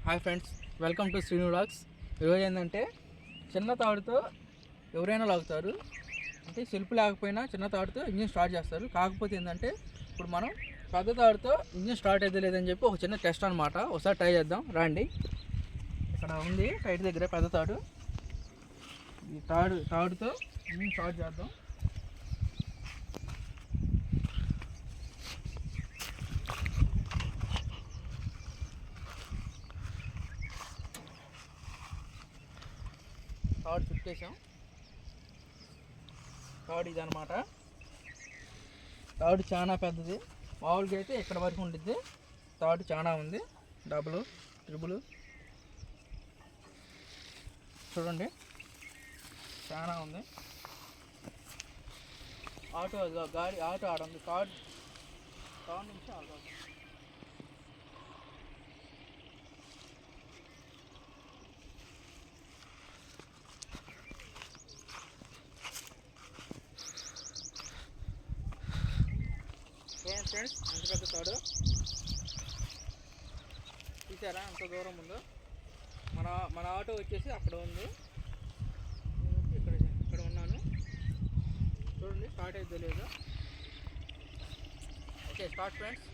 Hi friends, welcome to Srinu vlogs. ఈరోజు ఏంటంటే చిన్న తాడుతో ఎవరైనా లాగుతారు. అంటే సెల్ఫ్ లేకపోయినా చిన్న తాడుతో ఇంజిన్ స్టార్ట్ చేస్తారు. కాకపోతే ఏంటంటే ఇప్పుడు మనం పెద్ద తాడుతో ఇంజిన్ స్టార్ట్ అయితే లేదని చెప్పి ఒక చిన్న టెస్ట్ అనమాట. ఒకసారి ట్రై చేద్దాం రండి. ఇక్కడ ఉంది టైట్ దగ్గర పెద్ద తాడు. ఈ తాడుతో ఇంజిన్ స్టార్ట్ చేద్దాం. తాడు చుట్టేసాం. తాడు ఇది అనమాట. తాడు చాలా పెద్దది. మామూలుగా అయితే ఇక్కడ వరకు ఉంటుంది. తాడు చాలా ఉంది. డబుల్ ట్రిబుల్ చూడండి, చాలా ఉంది. గాడి ఆటో ఆడుంది. తాడు నుంచి ఆటో. చూడండి ఫ్రెండ్స్, ఎంత పెద్ద తాడు చూసారా, ఎంత దూరం ఉందో. మన ఆటో వచ్చేసి అక్కడ ఉంది. ఇక్కడ ఉన్నాను. చూడండి స్టార్ట్ అయితే తెలియదు. Okay, start friends.